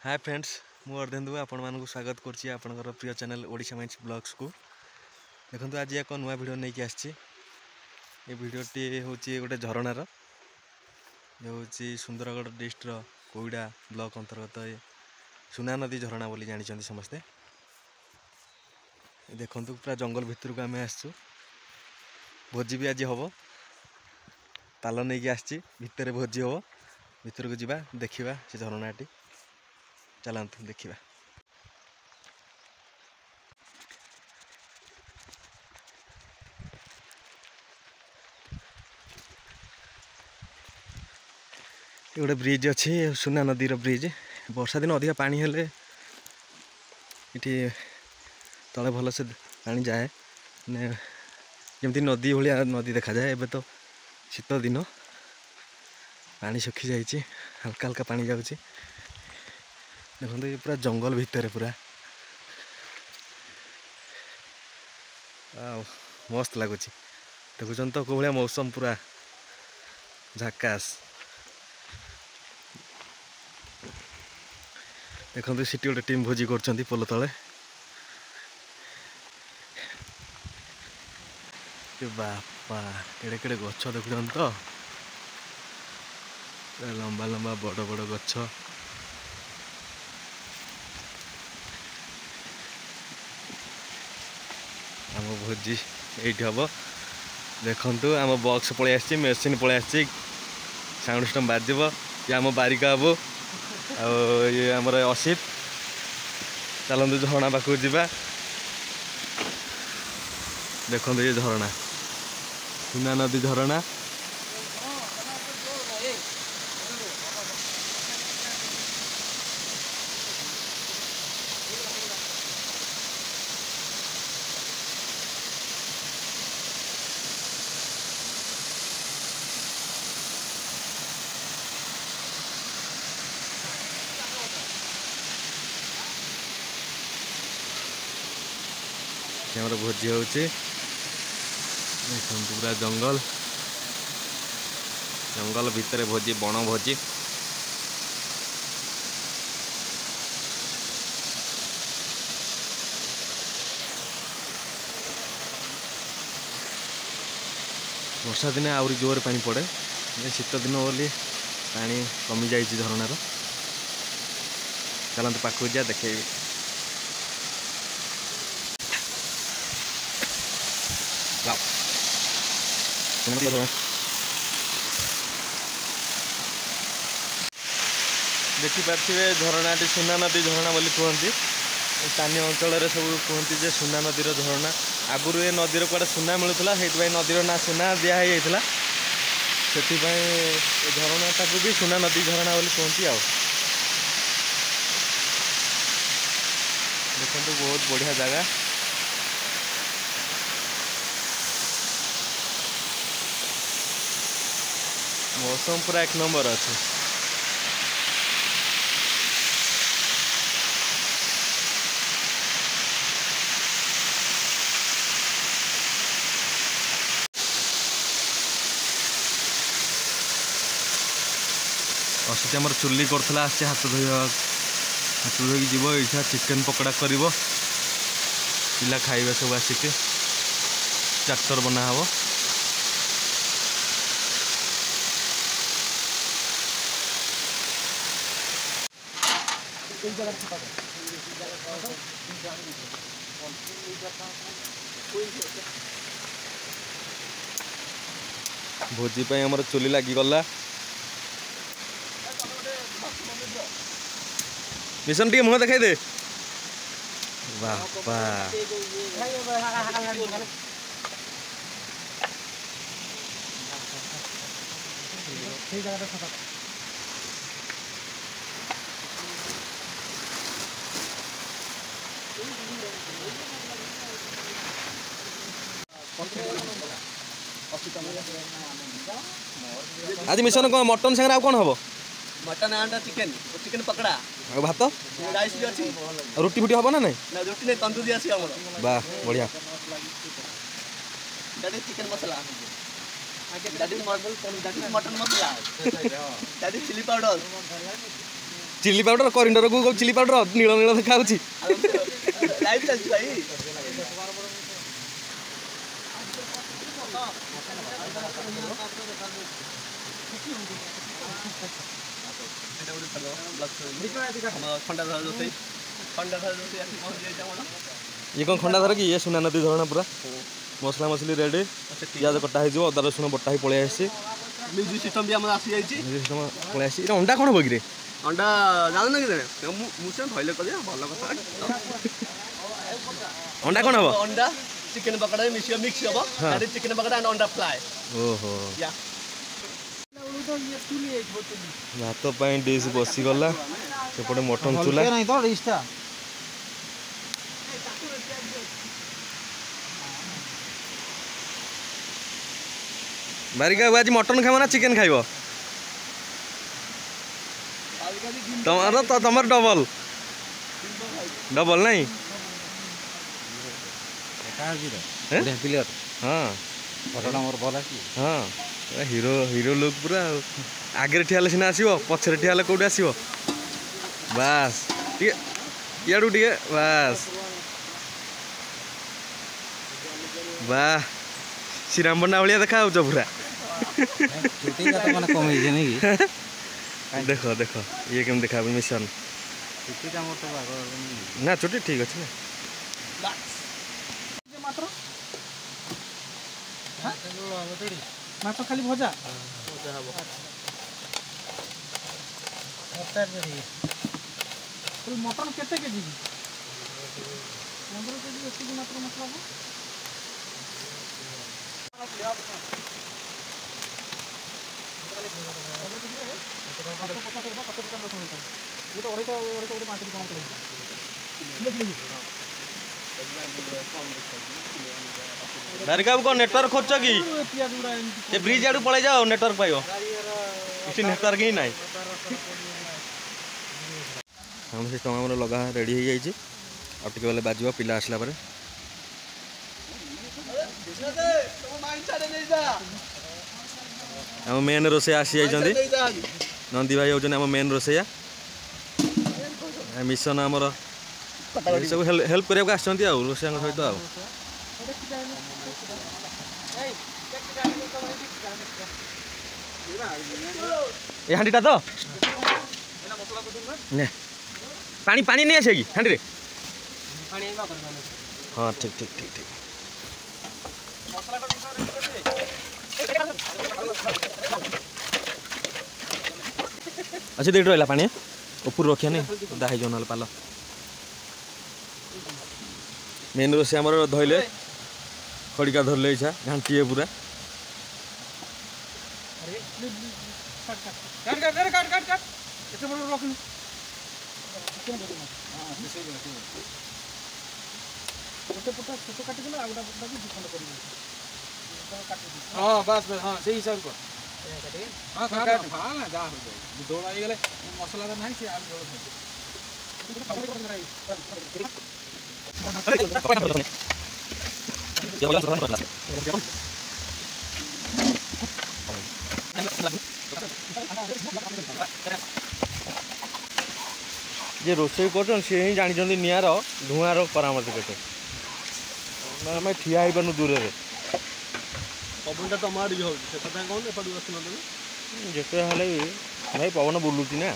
Hi friends मु अर्धेन्दु आपण मानक स्वागत करछि आपनकर प्रिय चैनल ओडिशा माइंस ब्लॉग्स को। देखंतु आज एक नुआ वीडियो नहीं आछि। ये वीडियोटी होछि गोटे झरणार जो होछि सुंदरगढ़ डिस्ट्रिक्ट रो कोइडा ब्लॉक अंतर्गत सुना नदी झरणा बोली जानिछन्ति समस्ते। देखंतु पूरा जंगल भितर को आमे आछू। भोजी भी आज हबो। पाल नहीं कि आछि भितर भोजी हबो। भितर को जिबा देखिबा से झरणाटी। चलतु देखा गोटे ब्रिज अच्छी सुना नदी ब्रिज। वर्षा दिन अधिक पानी हेले इटी तले भल से पानी जाए जमती नदी भाया नदी देखा जाए। एबे तो शीत दिन पानी सुखी जाइए हल्का हल्का पानी जाऊँगी। देखो ये पूरा जंगल भितर पूरा मस्त लगुच। देखुन तो कौ भाया मौसम पूरा झकास। देखो सीटी गोटे टीम भोजी कर पोल तले। बापा केड़े केड़े गछ देखुन तो लंबा लंबा बड़ बड़ गछ। आम भोजी ये हम देखु आम बॉक्स पलि आसी मेसीन पलि आसी साउंड सिस्टम बाजब। ये आम बारिका बाबू ये आमर असित। चलतु झरणा पाखक जावा। देखो ये झरणा सुना नदी झरणा। हमारे भोजी हो पूरा जंगल जंगल भितर भोजी बण भोजी। वर्षा दिने आउरी जोर पानी पड़े। शीत दिन बोली पानी कमी जाइए झरणार। चलते पाखक जा देखे। देखिपे झरणाटी सुना नदी झरणा बोली कहती। स्थानीय अंचल सब कहती जे सुना नदीर झरणा। आगुरी ए नदीर कड़े सुना मिलूला से नदीर ना सुना दिखाई से झरणाटा को भी सुना नदी झरणा बोली कहती। देखो बहुत बढ़िया जगह। मौसम पूरा एक नंबर अच्छे। असित आमर चुली करथला आसे हाथ धोई जीव ये चिकेन पकड़ा कर पिला खाइबा सब आसिक चार्टर बना हबो। भोजी पे हमर चुली लगी गला। मिशन टी मुह देखाई दे बापा। आज मिशन कौन मटन संगे आ कौन हम? मटन आंडा चिकेन चिकेन पकड़ा भात राइस भी अच्छी रुटी फुटी हम ना नहीं ना रोटी नहीं तंदूरी आसी हमर। वाह बढ़िया। दादी चिकेन मसाला दादी मटन मसाला दादी चिली पाउडर चिल्ली पाउडर करिंडर को चिल्ली पाउडर नील नील देखा होची लाइव चलती भाई खंडाधार जोसे आसी पहुंच जाए हमर ये कौन खंडाधार कि ये सुना नदी झरना पूरा मसला मसली रेडी पियाज कटा हो अदा रसुण बटा ही पलि आसी म्यूजिक सिस्टम भी हमर आसी जाइछि सिस्टम पलि आसी अंडा कौन हम कि अंडा जान ना कि मुसे धइले कदिया भल कथा अंडा कौन हम अंडा चिकन पकड़ा मिक्स मिक्स हबो दैट इज चिकन पकड़ा एंड अंडा फ्राई ओहो या भात पाई डिश बसी गला सेपटे मटन चूल्हा नहीं तो डिशटा बारिका आज मटन खाइब ना चिकेन खाइब तुम डबल डबल नहीं प्लेयर हाँ फटोटा मोर भल आसी हाँ हीरो हीरो लुक पूरा आगे ठिया सिना आसो पछरे ठिया कौटे आसो बास टे इाड़ू टे बास वाह श्रीराम बंडा भाया देखा पूरा शूटिंग का तो माने कम है नहीं कि देख देख ये केम देखा मिशन छुट्टी का मोर तो ना छुट्टी ठीक अच्छे ना मात्र मात्र खाली भजा मटन केते केजी 15 केजी एतिकी मात्र मसला हो बारिका कौन नेटवर्क खोज कि ये ब्रिज आड़ू पड़े जाओ नेटवर्क पाइब इसी नेटवर्क ही ना हम सिस्टम आम लगा रेडी हो जाइए और टे बेले बाजू पिला आसला आम मेन रोसैया आसी जाइए नंदी भाई होने आम मेन रोसैया मिशन आमर सब हेल्प करने आसछन्ती रोसैया सहित ए हांडीटा तो पानी पानी नहीं आसे कि हांडी रे हाँ ठीक ठीक ठीक ठीक अच्छा देख रहा पानी ऊपर रखिया नहीं दाही जो ना पाल मेन रोसे आम धोले खड़िका धरले इच्छा घांटी पूरा हाँ बस बस हाँ सही हिसाब को हाँ काट हाँ जा हो जाए दौड़ा ये गले मसला तो नहीं से आलू जे रोसई कर सी ही जानी निआर धुआर परामर्श केते आम ठिया हो पार्नु दूर में पवन टा तमार हो से पता कौन ए पडु आसन दे जिते हेले भाई पवन बुलूची ना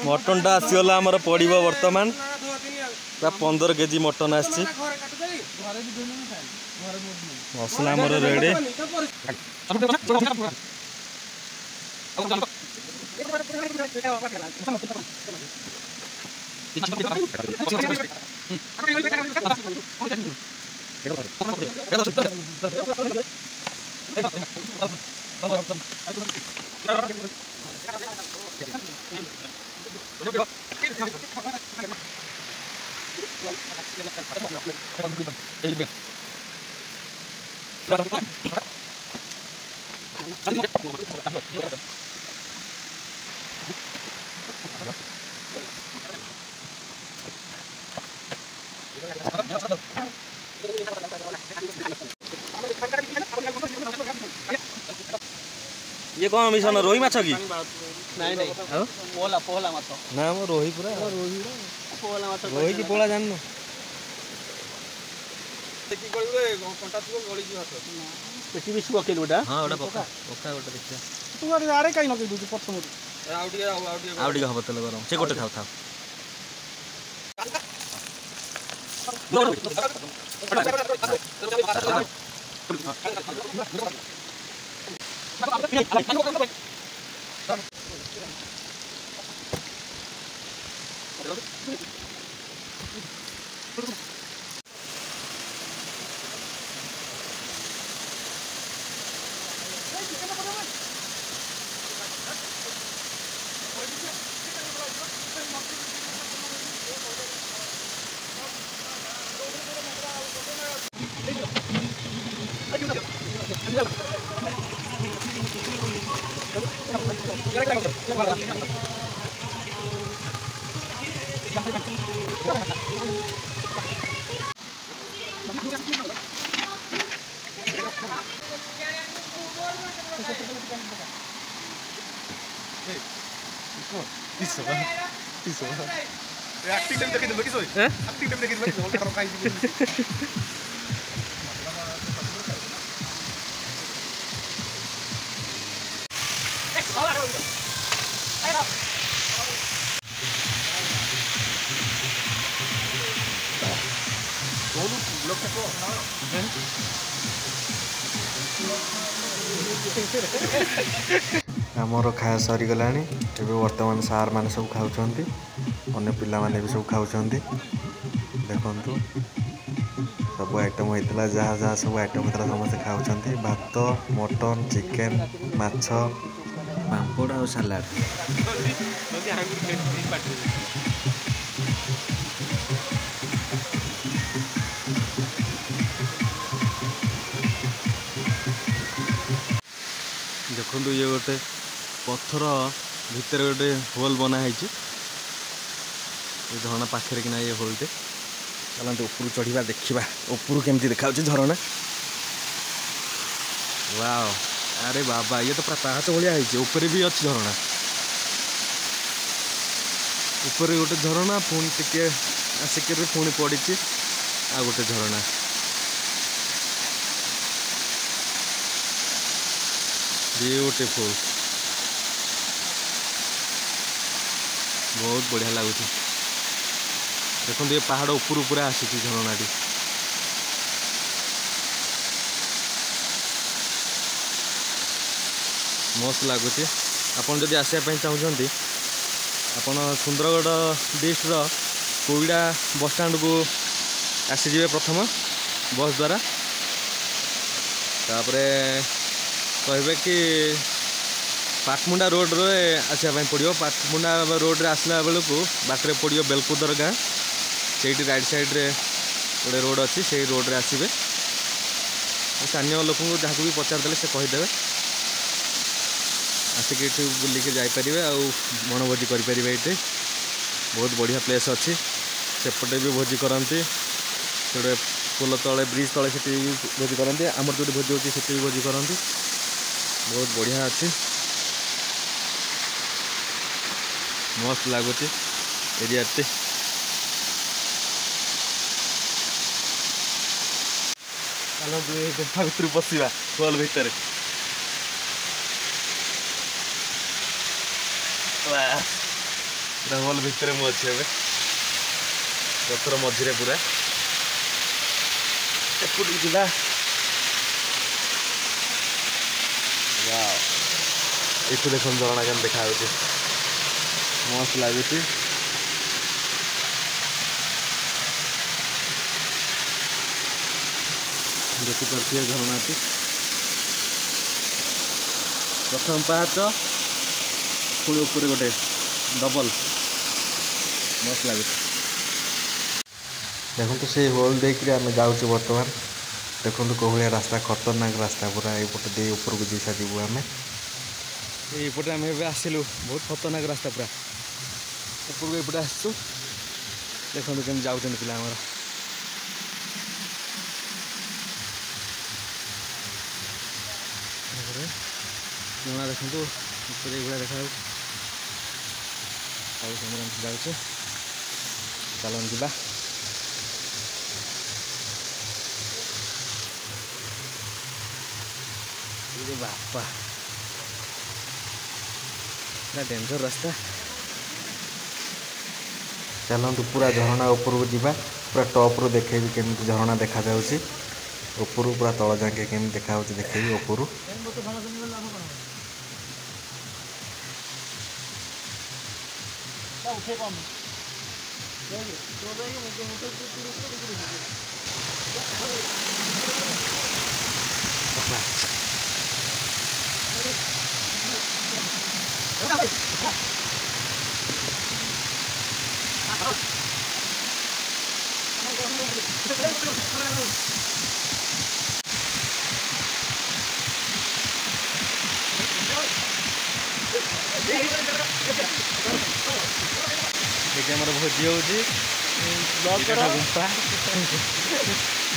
मटन टा आसीगला आमर पड़ो बर्तमान 15 केजी मटन आसी मसला आमर रेडी ये कौन मिशन रोही माछ की ନାଇଁ ନାଇଁ ଆଉ ପୋହଲା ମାଛ ନା ମୋ ରୋହି ପୁରା ପୋହଲା ମାଛ ରୋହି କି ପୋଳା ଜାଣିନୁ ଦେଖି ଗଳିବେ କଣ୍ଟା ଥିବ ଗଳିଯିବ ହାତ ପେଟି ବିଷ ପକେଇଲୁ ଗୋଟା ହଁ ଗୋଟେ ପକା ପକା ଗୋଟେ ଦେଖିବା ତୁ ଆଡ଼େ କାହିଁ ଲଗେଇ ଦେଉଛୁ ପ୍ରଥମରୁ ଆଉ ଟିକେ ଆଉ ଟିକେ ହବ ତେଲ ଗରମ ସେ ଗୋଟେ ଥାଉ ଥାଉ एक्टिंग टाइम देखि देबो कि सोई एक्टिंग टाइम देखि देबो ओल्टा रखाई दिबो आमर खाया सरीगलानी एबे वर्तमान सार माने सब खाउछंती अन्य पिला माने भी सब खाउछंती देखंतु सब आइटम होइतला जहाँ जहाँ सब आइटम होइतला समस्त खाउछंती भात मटन चिकेन माछ पांपड़ और सलाड देखो ये गोटे पत्थर भितर गोटे होल बनाई झरणा पाखे कि ये होलटे चलते ऊपर चढ़ा देखा ऊपर केमती देखा झरणा वाओ अरे बाबा ये तो पूरा पाहाच भाया ऊपर भी अच्छी झरणा ऊपर गोटे झरणा पुणी टिके आसिक पुणी पड़ी आ गोटे झरणा ब्यूटीफुल बहुत बढ़िया लगुच देखो ये पहाड़ ऊपर पूरा आसी झरनाटी मस्त लगुच आपन जदि आसापी चाहते आपन सुंदरगढ़ डिस्ट्रिक्टर कोईडा बस स्टैंड को आसीजे प्रथम बस द्वारा तापरे कहे कि पाटमुंडा रोड रे आसापी पड़ो पाटमुंडा रोड रे आसला बेलू बाटर पड़ो बेलकुदर गाँ से राइट साइड रे गोटे रोड अच्छी से रोड रे आसबे स्थानीय लोक जहाँ को भी पचारदे से कहीदेवे आसिक ये बुलिके जापरेंगे आउ मनभोजी करें ये बहुत बढ़िया प्लेस अच्छी सेपटे भी भोजी करती से पोल तले ब्रिज तले से भोजी करती आमर जो भोजी होती से भी भोजी करती बहुत बढ़िया अच्छी मस्त लगुच एरिया गुफा भर पशा होल भितर होल भितर मुझे पथर मझे पूरा एपट जा ये देख झरणा के देखा मस्त लगुच देखिपे झरनाटी प्रथम पाहाच पुणी ऊपर गोटे डबल मस्त लगुच देखो से होल देकर आम जाऊँ बर्तमान देखो कौ भाया रास्ता खतरनाक रास्ता पूरा यपटे दे ऊपर को जीसा जीवु आम यपटे आम आसिलु बहुत खतरनाक रास्ता पूरा ऊपर को यपटे आसु देखो केम जाऊँ पिला आमर ଝରଣା ଦେଖନ୍ତୁ ଉପରେ ଏଇଭଳିଆ ଦେଖାଯାଉଛି। ଆଉ କ୍ୟାମେରା ଯାଉଛି, ଚାଲନ୍ତୁ ଯିବା। ବାପା ପୁରା ଡେଞ୍ଜର ରାସ୍ତା। ଚାଲନ୍ତୁ ପୁରା ଝରଣା ଉପରକୁ ଯିବା, ପୁରା ଟପ୍ରୁ ଦେଖେଇବି କେମିତି ଝରଣା ଦେଖାଯାଉଛି। ଉପରୁ ପୁରା ତଳ ଯାକେ କେମିତି ଦେଖାଯାଉଛି ଦେଖେଇବି ଉପରୁ। ଏଠି ଆମର ଭୋଜି ହେଉଛି, ଗୁମ୍ଫା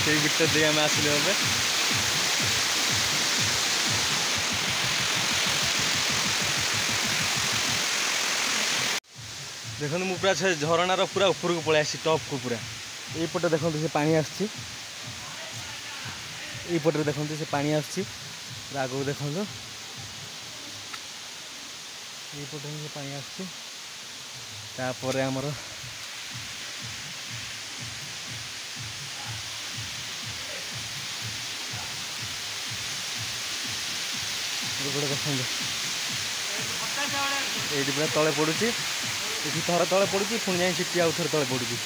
ସେଇ ଭିତରେ ଦେଇ ଆମେ ଆସିଲୁ ଏବେ। ଦେଖନ୍ତୁ ମୁଁ ପୁରା ସେ ଝରଣାର ପୁରା ଉପରକୁ ପଳେଇ ଆସିଛି, ଟପ୍କୁ ପୁରା। ଏଇପଟେ ଦେଖନ୍ତୁ ସେ ପାଣି ଆସୁଛି, ଏଇପଟରେ ଦେଖନ୍ତୁ ସେ ପାଣି ଆସୁଛି ପୁରା ଆଗକୁ ଦେଖନ୍ତୁ, ଏଇପଟେ ହିଁ ସେ ପାଣି ଆସୁଛି। ତାପରେ ଆମର ଏଇପଟେ ଦେଖନ୍ତୁ ଏଇଠି ପୁରା ତଳେ ପଡ଼ୁଛି, ଏଠି ଥରେ ତଳେ ପଡ଼ୁଛି, ପୁଣି ଯାଇ ସେଠି ଆଉ ଥରେ ତଳେ ପଡ଼ୁଛି,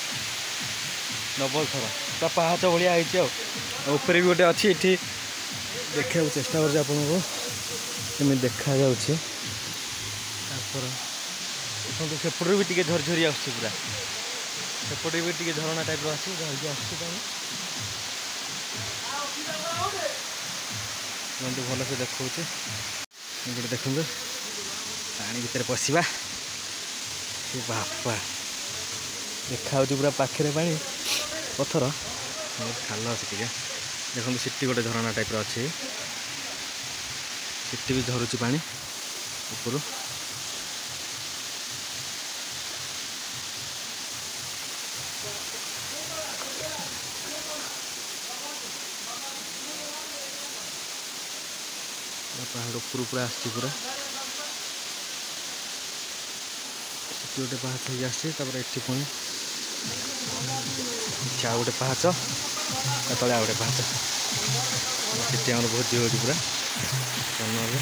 ଡବଲ ଥର। ପୁରା ପାହାଚ ଭଳିଆ ହେଇଛି। ଆଉ ଉପରେ ବି ଗୋଟେ ଅଛି, ଏଠି ଦେଖିବାକୁ ଚେଷ୍ଟା କରୁଛି ଆପଣଙ୍କୁ କେମିତି ଦେଖାଯାଉଛି। ତାପରେ ଦେଖନ୍ତୁ ସେପଟରୁ ବି ଟିକେ ଝରଝରି ଆସୁଛି, ପୁରା ସେପଟେ ବି ଟିକେ ଝରଣା ଟାଇପ୍ର ଆସୁଛି, ଝରିକି ଆସୁଛି ପାଣି। ଦେଖନ୍ତୁ ଭଲସେ ଦେଖାଉଛି। ଗୋଟେ ଦେଖନ୍ତୁ ପାଣି ଭିତରେ ପଶିବା, ସେ ବାପା ଦେଖାଯାଉଛି ପୁରା ପାଖରେ ପାଣି, ପଥର ଖାଲ ଅଛି ଟିକେ। ଦେଖନ୍ତୁ ସେଠି ଗୋଟେ ଝରଣା ଟାଇପ୍ର ଅଛି, ସେଠି ବି ଝରୁଛି ପାଣି ଉପରୁ। ପାହାଡ଼ ଉପରୁ ପୁରା ଆସିଛି, ପୁରା ସେଠି ଗୋଟେ ପାହାଚ ହେଇକି ଆସିଛି। ତାପରେ ଏଠି ପୁଣି ଏଠି ଆଉ ଗୋଟେ ପାହାଚ, ତା ତଳେ ଆଉ ଗୋଟେ ପାହାଚ। ସେଠି ଆମର ଭୋଜି ହେଉଛି ପୁରା ଜନ୍ମରେ।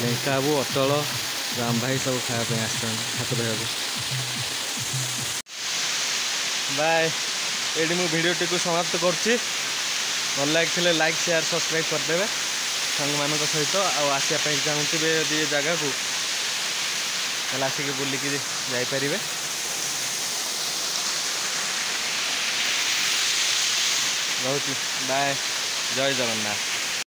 ଲେଙ୍କା ବାବୁ, ଅଟଳ, ରାମ ଭାଇ ସବୁ ଖାଇବା ପାଇଁ ଆସିଛନ୍ତି ହାତ ଧୋଇବାକୁ। ବାଏ। ଏଇଠି ମୁଁ ଭିଡ଼ିଓଟିକୁ ସମାପ୍ତ କରୁଛି। ଭଲ ଲାଗିଥିଲେ ଲାଇକ୍, ସେୟାର, ସବସ୍କ୍ରାଇବ୍ କରିଦେବେ ସାଙ୍ଗମାନଙ୍କ ସହିତ। ଆଉ ଆସିବା ପାଇଁ ଚାହୁଁଥିବେ ଯଦି ଏ ଜାଗାକୁ, ତାହେଲେ ଆସିକି ବୁଲିକି ଯାଇପାରିବେ। ରହୁଛି, ବାଏ, ଜୟ ଜଗନ୍ନାଥ।